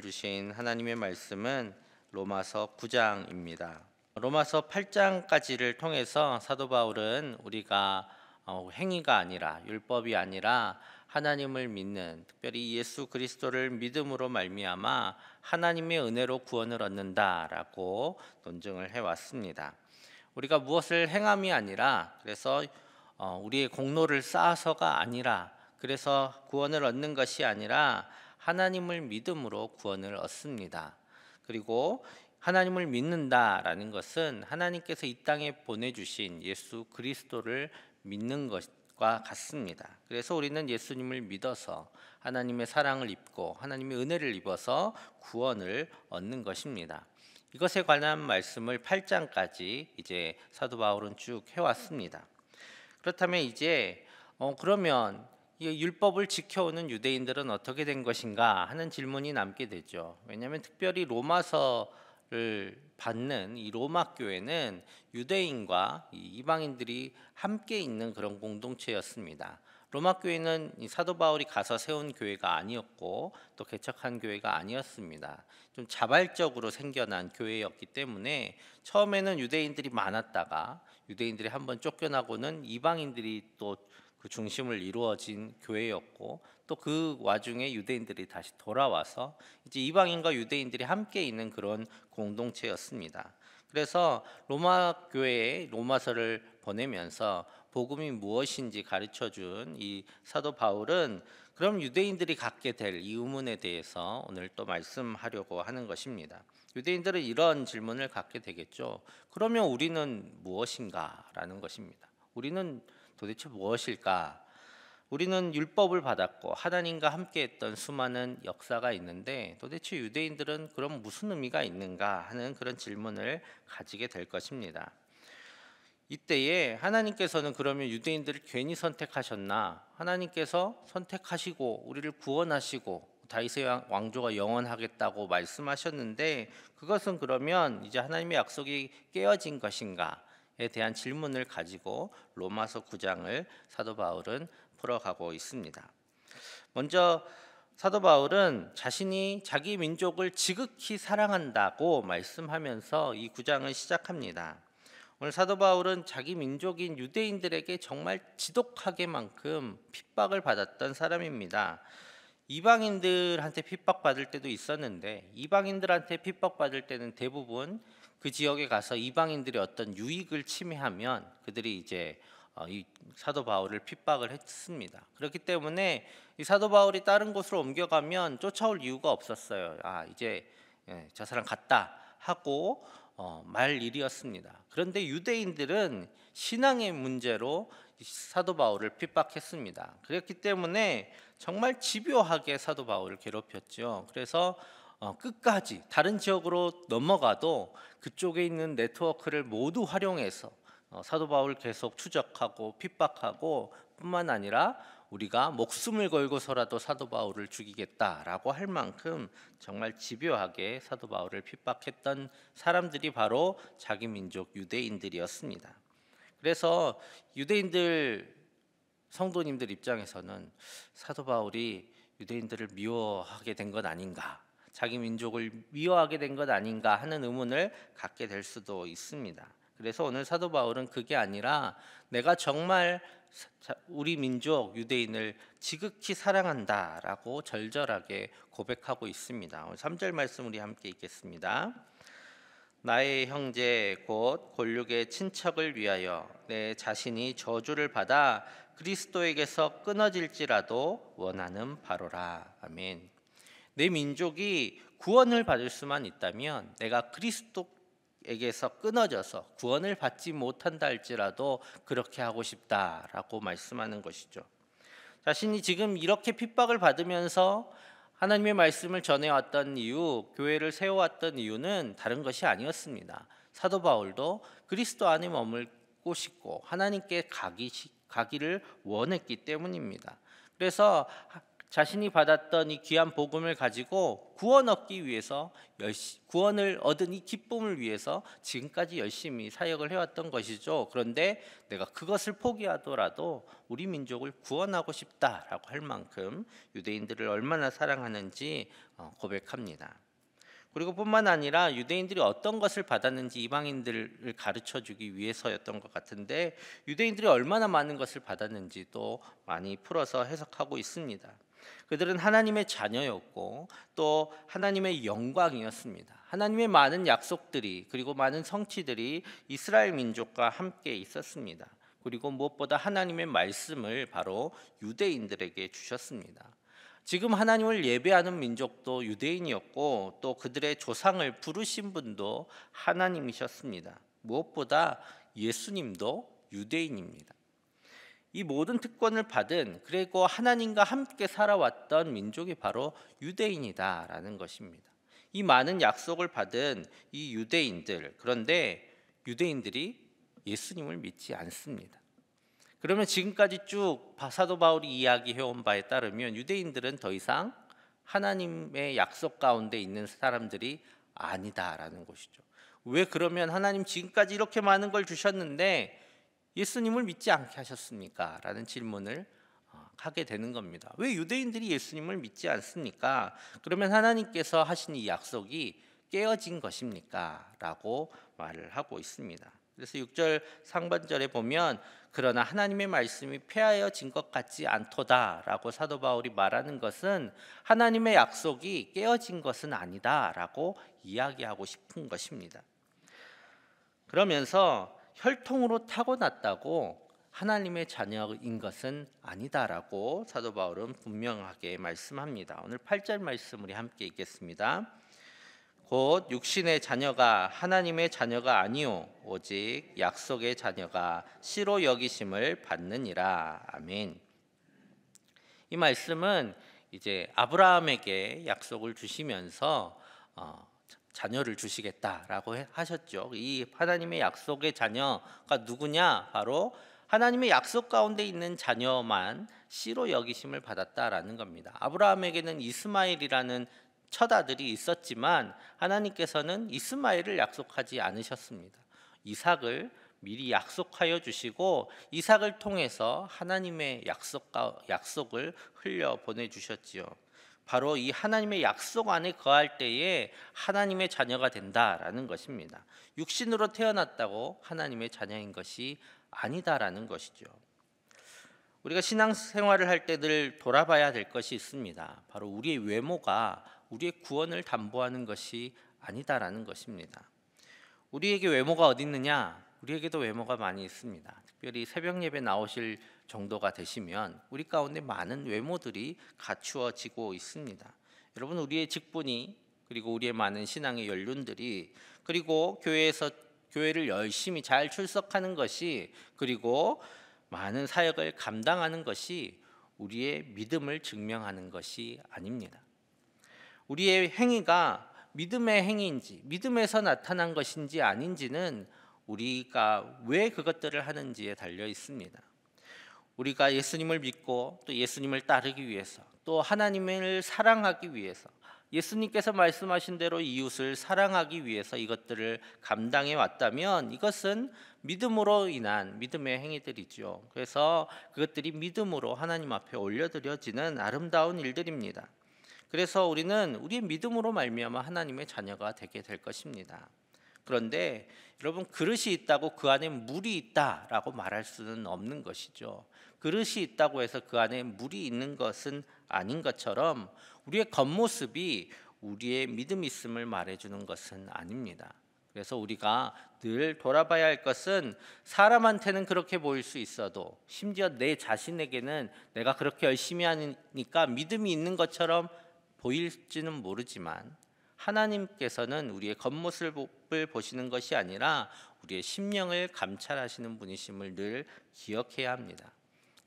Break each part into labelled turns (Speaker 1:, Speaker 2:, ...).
Speaker 1: 주신 하나님의 말씀은 로마서 9장입니다. 로마서 8장까지를 통해서 사도 바울은 우리가 행위가 아니라 율법이 아니라 하나님을 믿는, 특별히 예수 그리스도를 믿음으로 말미암아 하나님의 은혜로 구원을 얻는다라고 논증을 해왔습니다. 우리가 무엇을 행함이 아니라, 그래서 우리의 공로를 쌓아서가 아니라, 그래서 구원을 얻는 것이 아니라 하나님을 믿음으로 구원을 얻습니다. 그리고 하나님을 믿는다라는 것은 하나님께서 이 땅에 보내주신 예수 그리스도를 믿는 것과 같습니다. 그래서 우리는 예수님을 믿어서 하나님의 사랑을 입고 하나님의 은혜를 입어서 구원을 얻는 것입니다. 이것에 관한 말씀을 8장까지 이제 사도 바울은 쭉 해왔습니다. 그렇다면 이제 그러면 이 율법을 지켜오는 유대인들은 어떻게 된 것인가 하는 질문이 남게 되죠. 왜냐하면 특별히 로마서를 받는 이 로마 교회는 유대인과 이방인들이 함께 있는 그런 공동체였습니다. 로마 교회는 이 사도 바울이 가서 세운 교회가 아니었고 또 개척한 교회가 아니었습니다. 좀 자발적으로 생겨난 교회였기 때문에 처음에는 유대인들이 많았다가 유대인들이 한번 쫓겨나고는 이방인들이 또 그 중심을 이루어진 교회였고, 또 그 와중에 유대인들이 다시 돌아와서 이제 이방인과 유대인들이 함께 있는 그런 공동체였습니다. 그래서 로마 교회에 로마서를 보내면서 복음이 무엇인지 가르쳐 준 이 사도 바울은 그럼 유대인들이 갖게 될 이 의문에 대해서 오늘 또 말씀하려고 하는 것입니다. 유대인들은 이런 질문을 갖게 되겠죠. 그러면 우리는 무엇인가라는 것입니다. 우리는 도대체 무엇일까? 우리는 율법을 받았고 하나님과 함께했던 수많은 역사가 있는데 도대체 유대인들은 그럼 무슨 의미가 있는가 하는 그런 질문을 가지게 될 것입니다. 이때에 하나님께서는 그러면 유대인들을 괜히 선택하셨나? 하나님께서 선택하시고 우리를 구원하시고 다윗의 왕조가 영원하겠다고 말씀하셨는데 그것은 그러면 이제 하나님의 약속이 깨어진 것인가에 대한 질문을 가지고 로마서 9장을 사도 바울은 풀어가고 있습니다. 먼저 사도 바울은 자신이 자기 민족을 지극히 사랑한다고 말씀하면서 이 9장을 시작합니다. 오늘 사도 바울은 자기 민족인 유대인들에게 정말 지독하게만큼 핍박을 받았던 사람입니다. 이방인들한테 핍박받을 때도 있었는데 이방인들한테 핍박받을 때는 대부분 그 지역에 가서 이방인들의 어떤 유익을 침해하면 그들이 이제 이 사도 바울을 핍박을 했습니다. 그렇기 때문에 이 사도 바울이 다른 곳으로 옮겨가면 쫓아올 이유가 없었어요. 이제 저 사람 갔다 하고 말 일이었습니다. 그런데 유대인들은 신앙의 문제로 사도 바울을 핍박했습니다. 그렇기 때문에 정말 집요하게 사도 바울을 괴롭혔죠. 그래서 끝까지 다른 지역으로 넘어가도 그쪽에 있는 네트워크를 모두 활용해서 사도 바울을 계속 추적하고 핍박하고 뿐만 아니라 우리가 목숨을 걸고서라도 사도 바울을 죽이겠다라고 할 만큼 정말 집요하게 사도 바울을 핍박했던 사람들이 바로 자기 민족 유대인들이었습니다. 그래서 유대인들 성도님들 입장에서는 사도 바울이 유대인들을 미워하게 된 것 아닌가, 자기 민족을 미워하게 된 것 아닌가 하는 의문을 갖게 될 수도 있습니다. 그래서 오늘 사도 바울은 그게 아니라 내가 정말 우리 민족 유대인을 지극히 사랑한다라고 절절하게 고백하고 있습니다. 오늘 3절 말씀 우리 함께 읽겠습니다. 나의 형제 곧 골육의 친척을 위하여 내 자신이 저주를 받아 그리스도에게서 끊어질지라도 원하는 바로라. 아멘. 내 민족이 구원을 받을 수만 있다면 내가 그리스도에게서 끊어져서 구원을 받지 못한다 할지라도 그렇게 하고 싶다라고 말씀하는 것이죠. 자신이 지금 이렇게 핍박을 받으면서 하나님의 말씀을 전해왔던 이유, 교회를 세워왔던 이유는 다른 것이 아니었습니다. 사도 바울도 그리스도 안에 머물고 싶고 하나님께 가기를 원했기 때문입니다. 그래서 자신이 받았던 이 귀한 복음을 가지고 구원을 얻은 이 기쁨을 위해서 지금까지 열심히 사역을 해왔던 것이죠. 그런데 내가 그것을 포기하더라도 우리 민족을 구원하고 싶다라고 할 만큼 유대인들을 얼마나 사랑하는지 고백합니다. 그리고 뿐만 아니라 유대인들이 어떤 것을 받았는지 이방인들을 가르쳐 주기 위해서였던 것 같은데, 유대인들이 얼마나 많은 것을 받았는지 또 많이 풀어서 해석하고 있습니다. 그들은 하나님의 자녀였고 또 하나님의 영광이었습니다. 하나님의 많은 약속들이, 그리고 많은 성취들이 이스라엘 민족과 함께 있었습니다. 그리고 무엇보다 하나님의 말씀을 바로 유대인들에게 주셨습니다. 지금 하나님을 예배하는 민족도 유대인이었고 또 그들의 조상을 부르신 분도 하나님이셨습니다. 무엇보다 예수님도 유대인입니다. 이 모든 특권을 받은, 그리고 하나님과 함께 살아왔던 민족이 바로 유대인이다라는 것입니다. 이 많은 약속을 받은 이 유대인들, 그런데 유대인들이 예수님을 믿지 않습니다. 그러면 지금까지 쭉 사도 바울이 이야기해온 바에 따르면 유대인들은 더 이상 하나님의 약속 가운데 있는 사람들이 아니다라는 것이죠. 왜 그러면 하나님 지금까지 이렇게 많은 걸 주셨는데 예수님을 믿지 않게 하셨습니까? 라는 질문을 하게 되는 겁니다. 왜 유대인들이 예수님을 믿지 않습니까? 그러면 하나님께서 하신 이 약속이 깨어진 것입니까? 라고 말을 하고 있습니다. 그래서 6절 상반절에 보면 그러나 하나님의 말씀이 폐하여진 것 같지 않도다라고 사도 바울이 말하는 것은 하나님의 약속이 깨어진 것은 아니다라고 이야기하고 싶은 것입니다. 그러면서 혈통으로 타고났다고 하나님의 자녀인 것은 아니다라고 사도 바울은 분명하게 말씀합니다. 오늘 8절 말씀 우리 함께 읽겠습니다. 곧 육신의 자녀가 하나님의 자녀가 아니요 오직 약속의 자녀가 씨로 여기심을 받느니라. 아멘. 이 말씀은 이제 아브라함에게 약속을 주시면서 자녀를 주시겠다라고 하셨죠. 이 하나님의 약속의 자녀가 누구냐? 바로 하나님의 약속 가운데 있는 자녀만 씨로 여기심을 받았다라는 겁니다. 아브라함에게는 이스마엘이라는 첫 아들이 있었지만 하나님께서는 이스마엘을 약속하지 않으셨습니다. 이삭을 미리 약속하여 주시고 이삭을 통해서 하나님의 약속을 흘려 보내주셨지요. 바로 이 하나님의 약속 안에 거할 때에 하나님의 자녀가 된다라는 것입니다. 육신으로 태어났다고 하나님의 자녀인 것이 아니다라는 것이죠. 우리가 신앙생활을 할 때 늘 돌아봐야 될 것이 있습니다. 바로 우리의 외모가 우리의 구원을 담보하는 것이 아니다라는 것입니다. 우리에게 외모가 어디 있느냐? 우리에게도 외모가 많이 있습니다. 특별히 새벽 예배 나오실 정도가 되시면 우리 가운데 많은 외모들이 갖추어지고 있습니다. 여러분, 우리의 직분이, 그리고 우리의 많은 신앙의 연륜들이, 그리고 교회를 열심히 잘 출석하는 것이, 그리고 많은 사역을 감당하는 것이 우리의 믿음을 증명하는 것이 아닙니다. 우리의 행위가 믿음의 행위인지, 믿음에서 나타난 것인지 아닌지는 우리가 왜 그것들을 하는지에 달려 있습니다. 우리가 예수님을 믿고 또 예수님을 따르기 위해서, 또 하나님을 사랑하기 위해서, 예수님께서 말씀하신 대로 이웃을 사랑하기 위해서 이것들을 감당해 왔다면 이것은 믿음으로 인한 믿음의 행위들이죠. 그래서 그것들이 믿음으로 하나님 앞에 올려드려지는 아름다운 일들입니다. 그래서 우리는 우리의 믿음으로 말미암아 하나님의 자녀가 되게 될 것입니다. 그런데 여러분, 그릇이 있다고 그 안에 물이 있다라고 말할 수는 없는 것이죠. 그릇이 있다고 해서 그 안에 물이 있는 것은 아닌 것처럼 우리의 겉모습이 우리의 믿음 있음을 말해주는 것은 아닙니다. 그래서 우리가 늘 돌아봐야 할 것은 사람한테는 그렇게 보일 수 있어도, 심지어 내 자신에게는 내가 그렇게 열심히 하니까 믿음이 있는 것처럼 보일지는 모르지만 하나님께서는 우리의 겉모습을 보시는 것이 아니라 우리의 심령을 감찰하시는 분이심을 늘 기억해야 합니다.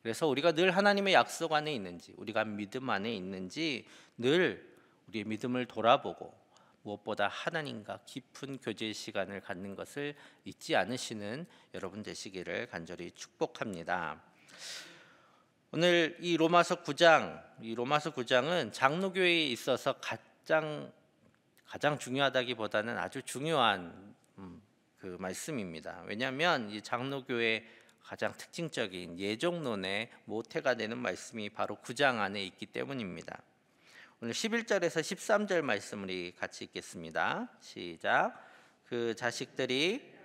Speaker 1: 그래서 우리가 늘 하나님의 약속 안에 있는지, 우리가 믿음 안에 있는지 늘 우리의 믿음을 돌아보고 무엇보다 하나님과 깊은 교제 시간을 갖는 것을 잊지 않으시는 여러분 되시기를 간절히 축복합니다. 오늘 이 로마서 9장은 장로교회에 있어서 가장 중요하다기보다는 아주 중요한 그 말씀입니다. 왜냐하면 이 장로교회 가장 특징적인 예정론의 모태가 되는 말씀이 바로 9장 안에 있기 때문입니다. 오늘 11절에서 13절 말씀 우리 같이 읽겠습니다. 시작. 그 자식들이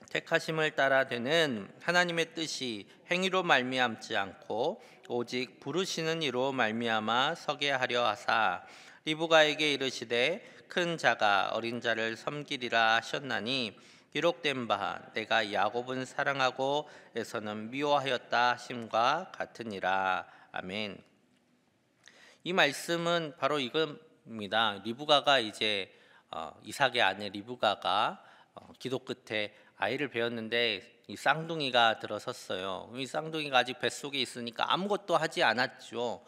Speaker 1: 택하심을 따라 되는 하나님의 뜻이 행위로 말미암지 않고 오직 부르시는 이로 말미암아 서게 하려 하사 리브가에게 이르시되 큰 자가 어린 자를 섬기리라 하셨나니 기록된 바 내가 야곱은 사랑하고 에서는 미워하였다 하심과 같으니라. 아멘. 이 말씀은 바로 이겁니다. 리브가가 이제 이삭의 아내 리브가가 기도 끝에 아이를 배웠는데 이 쌍둥이가 들어섰어요. 이 쌍둥이가 아직 뱃속에 있으니까 아무것도 하지 않았죠.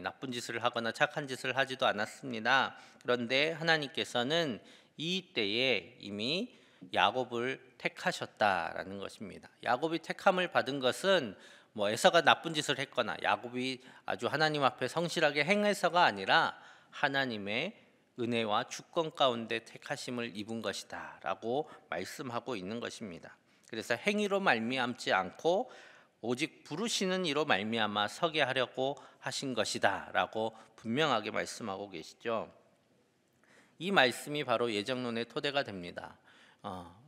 Speaker 1: 나쁜 짓을 하거나 착한 짓을 하지도 않았습니다. 그런데 하나님께서는 이 때에 이미 야곱을 택하셨다라는 것입니다. 야곱이 택함을 받은 것은 에서가 나쁜 짓을 했거나 야곱이 아주 하나님 앞에 성실하게 행해서가 아니라 하나님의 은혜와 주권 가운데 택하심을 입은 것이다 라고 말씀하고 있는 것입니다. 그래서 행위로 말미암지 않고 오직 부르시는 이로 말미암아 서게 하려고 하신 것이다 라고 분명하게 말씀하고 계시죠. 이 말씀이 바로 예정론의 토대가 됩니다.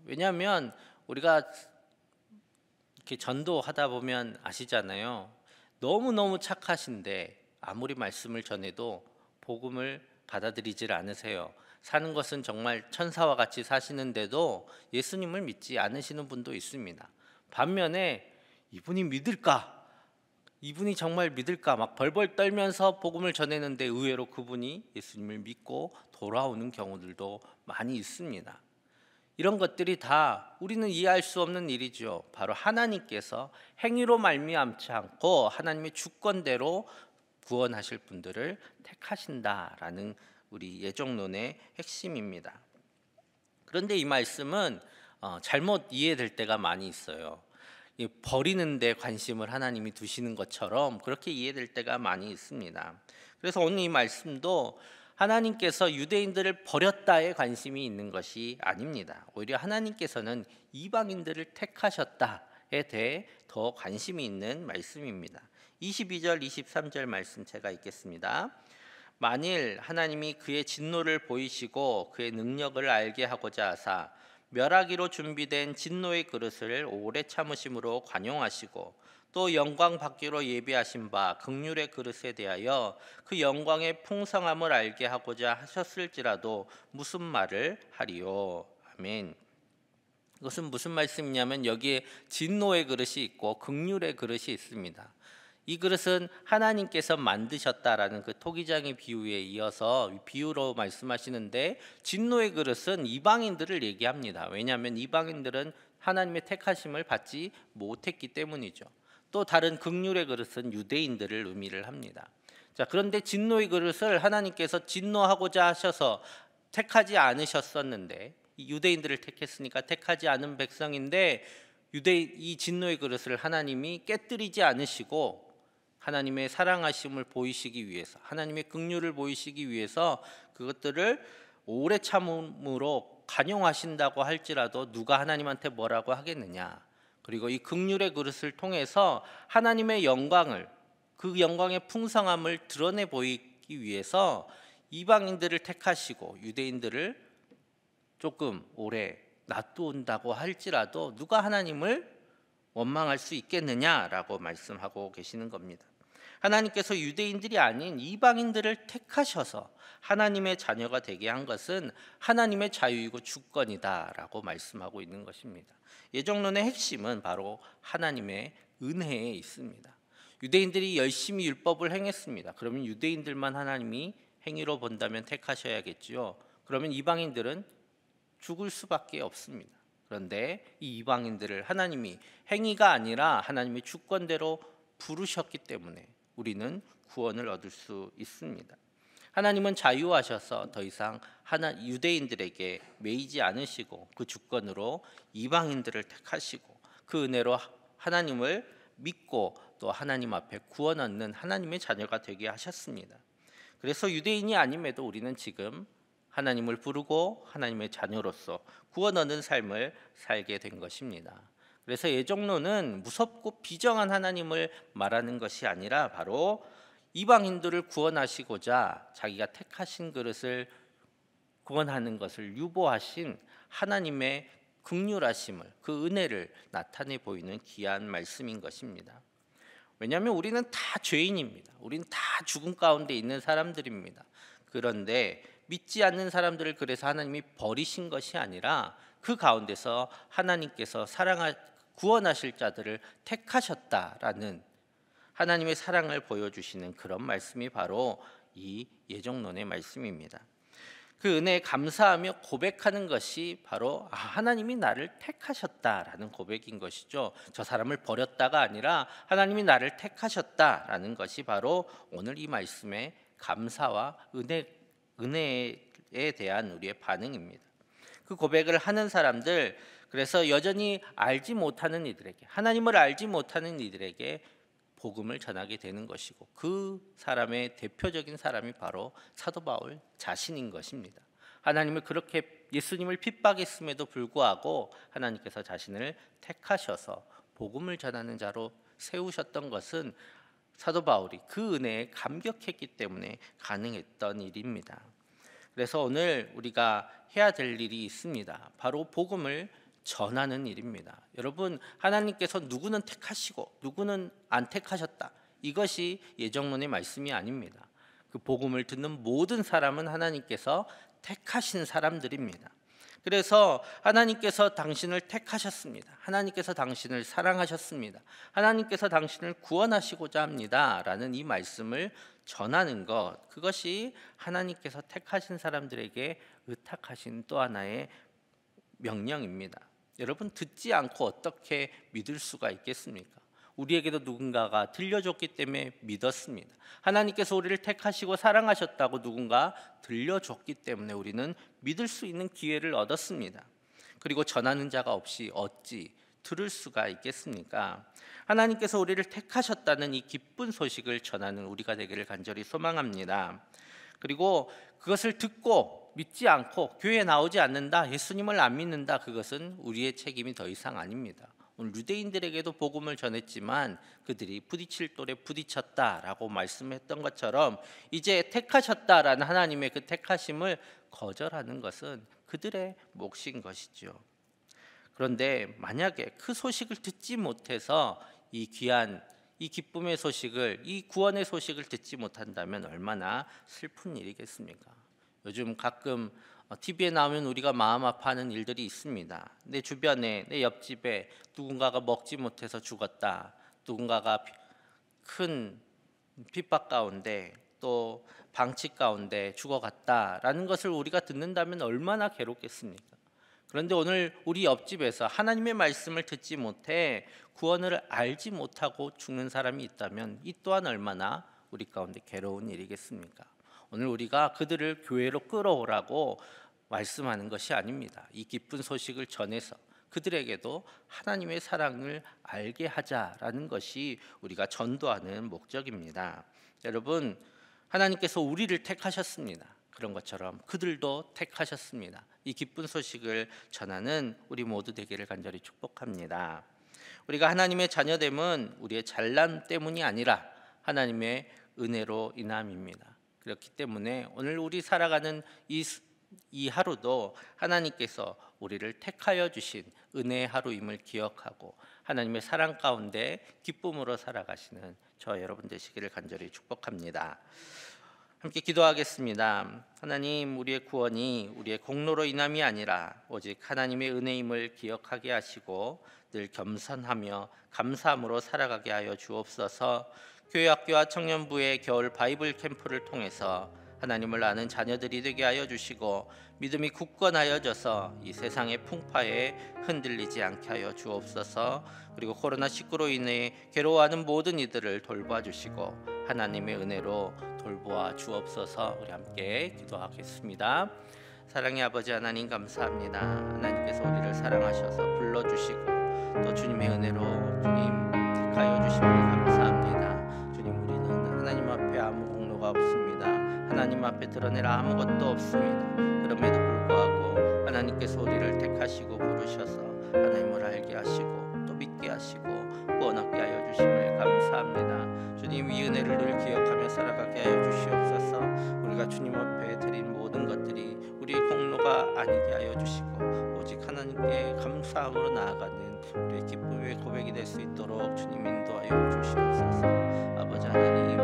Speaker 1: 왜냐하면 우리가 이렇게 전도하다 보면 아시잖아요. 너무너무 착하신데 아무리 말씀을 전해도 복음을 받아들이질 않으세요. 사는 것은 정말 천사와 같이 사시는데도 예수님을 믿지 않으시는 분도 있습니다. 반면에 이분이 정말 믿을까 막 벌벌 떨면서 복음을 전했는데 의외로 그분이 예수님을 믿고 돌아오는 경우들도 많이 있습니다. 이런 것들이 다 우리는 이해할 수 없는 일이죠. 바로 하나님께서 행위로 말미암지 않고 하나님의 주권대로 구원하실 분들을 택하신다라는 우리 예정론의 핵심입니다. 그런데 이 말씀은 잘못 이해될 때가 많이 있어요. 버리는 데 관심을 하나님이 두시는 것처럼 그렇게 이해될 때가 많이 있습니다. 그래서 오늘 이 말씀도 하나님께서 유대인들을 버렸다에 관심이 있는 것이 아닙니다. 오히려 하나님께서는 이방인들을 택하셨다에 대해 더 관심이 있는 말씀입니다. 22절 23절 말씀 제가 읽겠습니다. 만일 하나님이 그의 진노를 보이시고 그의 능력을 알게 하고자 하사 멸하기로 준비된 진노의 그릇을 오래 참으심으로 관용하시고 또 영광 받기로 예비하신 바 긍휼의 그릇에 대하여 그 영광의 풍성함을 알게 하고자 하셨을지라도 무슨 말을 하리요. 아멘. 이것은 무슨 말씀이냐면 여기에 진노의 그릇이 있고 긍휼의 그릇이 있습니다. 이 그릇은 하나님께서 만드셨다라는 그 토기장의 비유에 이어서 비유로 말씀하시는데 진노의 그릇은 이방인들을 얘기합니다. 왜냐하면 이방인들은 하나님의 택하심을 받지 못했기 때문이죠. 또 다른 긍휼의 그릇은 유대인들을 의미를 합니다. 자, 그런데 진노의 그릇을 하나님께서 진노하고자 하셔서 택하지 않으셨었는데 유대인들을 택했으니까 택하지 않은 백성인데 이 진노의 그릇을 하나님이 깨뜨리지 않으시고 하나님의 사랑하심을 보이시기 위해서 하나님의 긍휼을 보이시기 위해서 그것들을 오래 참음으로 간용하신다고 할지라도 누가 하나님한테 뭐라고 하겠느냐. 그리고 이 긍휼의 그릇을 통해서 하나님의 영광을 그 영광의 풍성함을 드러내 보이기 위해서 이방인들을 택하시고 유대인들을 조금 오래 놔두온다고 할지라도 누가 하나님을 원망할 수 있겠느냐라고 말씀하고 계시는 겁니다. 하나님께서 유대인들이 아닌 이방인들을 택하셔서 하나님의 자녀가 되게 한 것은 하나님의 자유이고 주권이다라고 말씀하고 있는 것입니다. 예정론의 핵심은 바로 하나님의 은혜에 있습니다. 유대인들이 열심히 율법을 행했습니다. 그러면 유대인들만 하나님이 행위로 본다면 택하셔야겠지요. 그러면 이방인들은 죽을 수밖에 없습니다. 그런데 이 이방인들을 하나님이 행위가 아니라 하나님의 주권대로 부르셨기 때문에 우리는 구원을 얻을 수 있습니다. 하나님은 자유하셔서 더 이상 유대인들에게 매이지 않으시고 그 주권으로 이방인들을 택하시고 그 은혜로 하나님을 믿고 또 하나님 앞에 구원 얻는 하나님의 자녀가 되게 하셨습니다. 그래서 유대인이 아님에도 우리는 지금 하나님을 부르고 하나님의 자녀로서 구원 얻는 삶을 살게 된 것입니다. 그래서 예정론은 무섭고 비정한 하나님을 말하는 것이 아니라 바로 이방인들을 구원하시고자 자기가 택하신 그릇을 구원하는 것을 유보하신 하나님의 긍휼하심을, 그 은혜를 나타내 보이는 귀한 말씀인 것입니다. 왜냐하면 우리는 다 죄인입니다. 우리는 다 죽음 가운데 있는 사람들입니다. 그런데 믿지 않는 사람들을 그래서 하나님이 버리신 것이 아니라 그 가운데서 하나님께서 구원하실 자들을 택하셨다라는 하나님의 사랑을 보여주시는 그런 말씀이 바로 이 예정론의 말씀입니다. 그 은혜에 감사하며 고백하는 것이 바로 하나님이 나를 택하셨다라는 고백인 것이죠. 저 사람을 버렸다가 아니라 하나님이 나를 택하셨다라는 것이 바로 오늘 이 말씀의 감사와 은혜에 대한 우리의 반응입니다. 그 고백을 하는 사람들, 그래서 여전히 알지 못하는 이들에게, 하나님을 알지 못하는 이들에게 복음을 전하게 되는 것이고, 그 사람의 대표적인 사람이 바로 사도 바울 자신인 것입니다. 하나님을 그렇게 예수님을 핍박했음에도 불구하고 하나님께서 자신을 택하셔서 복음을 전하는 자로 세우셨던 것은 사도 바울이 그 은혜에 감격했기 때문에 가능했던 일입니다. 그래서 오늘 우리가 해야 될 일이 있습니다. 바로 복음을 전하는 일입니다. 여러분, 하나님께서 누구는 택하시고 누구는 안 택하셨다, 이것이 예정론의 말씀이 아닙니다. 그 복음을 듣는 모든 사람은 하나님께서 택하신 사람들입니다. 그래서 하나님께서 당신을 택하셨습니다. 하나님께서 당신을 사랑하셨습니다. 하나님께서 당신을 구원하시고자 합니다 라는 이 말씀을 전하는 것, 그것이 하나님께서 택하신 사람들에게 의탁하신 또 하나의 명령입니다. 여러분, 듣지 않고 어떻게 믿을 수가 있겠습니까? 우리에게도 누군가가 들려줬기 때문에 믿었습니다. 하나님께서 우리를 택하시고 사랑하셨다고 누군가 들려줬기 때문에 우리는 믿을 수 있는 기회를 얻었습니다. 그리고 전하는 자가 없이 어찌 들을 수가 있겠습니까? 하나님께서 우리를 택하셨다는 이 기쁜 소식을 전하는 우리가 되기를 간절히 소망합니다. 그리고 그것을 듣고 믿지 않고 교회에 나오지 않는다, 예수님을 안 믿는다, 그것은 우리의 책임이 더 이상 아닙니다. 오늘 유대인들에게도 복음을 전했지만 그들이 부딪힐 돌에 부딪혔다라고 말씀했던 것처럼 이제 택하셨다라는 하나님의 그 택하심을 거절하는 것은 그들의 몫인 것이죠. 그런데 만약에 그 소식을 듣지 못해서 이 귀한 이 기쁨의 소식을, 이 구원의 소식을 듣지 못한다면 얼마나 슬픈 일이겠습니까? 요즘 가끔 TV에 나오면 우리가 마음 아파하는 일들이 있습니다. 내 주변에, 내 옆집에 누군가가 먹지 못해서 죽었다, 누군가가 큰 핍박 가운데 또 방치 가운데 죽어갔다라는 것을 우리가 듣는다면 얼마나 괴롭겠습니까? 그런데 오늘 우리 옆집에서 하나님의 말씀을 듣지 못해 구원을 알지 못하고 죽는 사람이 있다면 이 또한 얼마나 우리 가운데 괴로운 일이겠습니까? 오늘 우리가 그들을 교회로 끌어오라고 말씀하는 것이 아닙니다. 이 기쁜 소식을 전해서 그들에게도 하나님의 사랑을 알게 하자라는 것이 우리가 전도하는 목적입니다. 여러분, 하나님께서 우리를 택하셨습니다. 그런 것처럼 그들도 택하셨습니다. 이 기쁜 소식을 전하는 우리 모두 되기를 간절히 축복합니다. 우리가 하나님의 자녀됨은 우리의 잘남 때문이 아니라 하나님의 은혜로 인함입니다. 그렇기 때문에 오늘 우리 살아가는 이 하루도 하나님께서 우리를 택하여 주신 은혜의 하루임을 기억하고 하나님의 사랑 가운데 기쁨으로 살아가시는 저 여러분 되시기를 간절히 축복합니다. 함께 기도하겠습니다. 하나님, 우리의 구원이 우리의 공로로 인함이 아니라 오직 하나님의 은혜임을 기억하게 하시고 늘 겸손하며 감사함으로 살아가게 하여 주옵소서. 교회 학교와 청년부의 겨울 바이블 캠프를 통해서 하나님을 아는 자녀들이 되게 하여 주시고 믿음이 굳건하여져서 이 세상의 풍파에 흔들리지 않게 하여 주옵소서. 그리고 코로나19로 인해 괴로워하는 모든 이들을 돌봐 주시고 하나님의 은혜로 돌보아 주옵소서. 우리 함께 기도하겠습니다. 사랑의 아버지 하나님 감사합니다. 하나님께서 우리를 사랑하셔서 불러주시고 또 주님의 은혜로 주님 택하여 주심을 감사합니다. 주님, 우리는 하나님 앞에 아무 공로가 없습니다. 하나님 앞에 드러내라 아무것도 없습니다. 그럼에도 불구하고 하나님께서 우리를 택하시고 부르셔서 하나님을 알게 하시고 또 믿게 하시고 구원 얻게 하여 주심을 감사합니다. 주님, 이 은혜를 늘 기억하며 살아가게 하여 주시옵소서. 우리가 주님 앞에 드린 모든 것들이 우리의 공로가 아니게 하여 주시고 오직 하나님께 감사함으로 나아가는 우리의 기쁨의 고백이 될 수 있도록 주님 인도하여 주시옵소서. 아버지 하나님,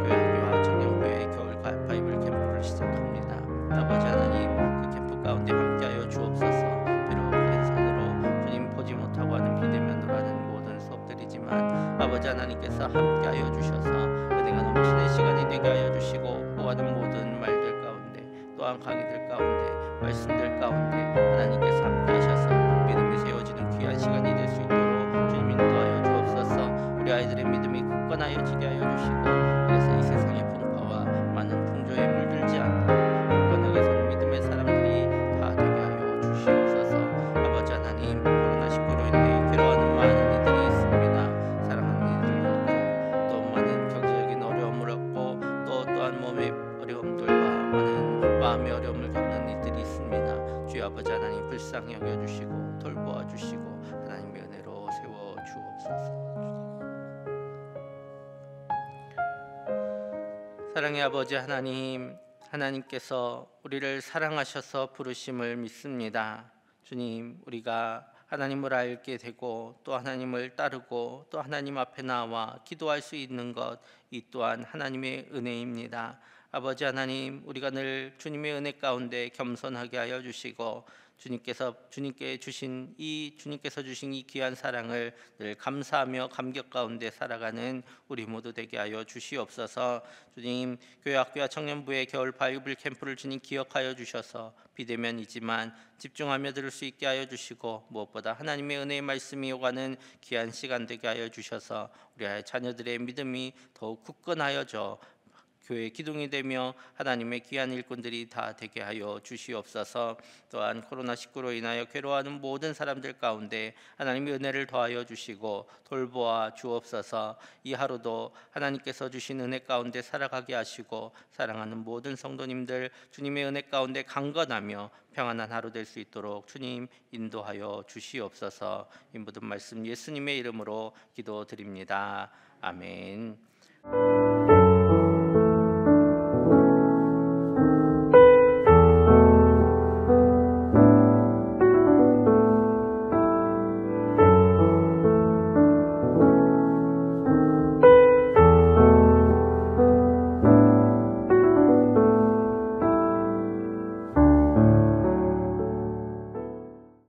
Speaker 1: 교회와 청년부의 겨울 바이블 캠프를 시작합니다. 아버지 하나님, 그 캠프 가운데 함께하여 주옵소서. 비록 랜선으로 주님 보지 못하고 하는 비대면으로 하는 모든 수업들이지만 아버지 하나님께서 함께하여 주셔서 은혜가 넘치는 시간이 되게 하여 주시고 보아하는 모든 말들 가운데 또한 강의들 가운데 말씀들 가운데 하나님께서 함께하셔서 믿음이 세워지는 귀한 시간이 될 수 있도록 주님 인도하여 주옵소서. 우리 아이들의 믿음이 굳건하여지게 하여 주시고 그래서 이 세상의 풍파와 많은 풍조에 물들지 않는 굳건하게 선 믿음의 사람들이 다 되게 하여 주시옵소서. 아버지 하나님, 코로나19로 인해 괴로워하는 많은 이들이 있습니다. 사랑하는 이들을 잃고 또 많은 경제적인 어려움을 얻고 또한 몸의 어려움들과 많은 마음의 어려움을 겪는 이들이 있습니다. 주여 아버지 하나님, 불쌍히 여겨주시고 돌보아 주시고 하나님의 은혜로 세워 주옵소서. 사랑의 아버지 하나님, 하나님께서 우리를 사랑하셔서 부르심을 믿습니다. 주님, 우리가 하나님을 알게 되고 또 하나님을 따르고 또 하나님 앞에 나와 기도할 수 있는 것, 이 또한 하나님의 은혜입니다. 아버지 하나님, 우리가 늘 주님의 은혜 가운데 겸손하게 하여 주시고 주님께서 주신 이 귀한 사랑을 늘 감사하며 감격 가운데 살아가는 우리 모두 되게 하여 주시옵소서. 주님, 교회 학교와 청년부의 겨울 바이블 캠프를 주님 기억하여 주셔서 비대면이지만 집중하며 들을 수 있게 하여 주시고 무엇보다 하나님의 은혜의 말씀이 오가는 귀한 시간 되게 하여 주셔서 우리 자녀들의 믿음이 더욱 굳건하여져 교회의 기둥이 되며 하나님의 귀한 일꾼들이 다 되게 하여 주시옵소서. 또한 코로나19로 인하여 괴로워하는 모든 사람들 가운데 하나님의 은혜를 더하여 주시고 돌보아 주옵소서. 이 하루도 하나님께서 주신 은혜 가운데 살아가게 하시고 사랑하는 모든 성도님들 주님의 은혜 가운데 강건하며 평안한 하루 될 수 있도록 주님 인도하여 주시옵소서. 이 모든 말씀 예수님의 이름으로 기도드립니다. 아멘.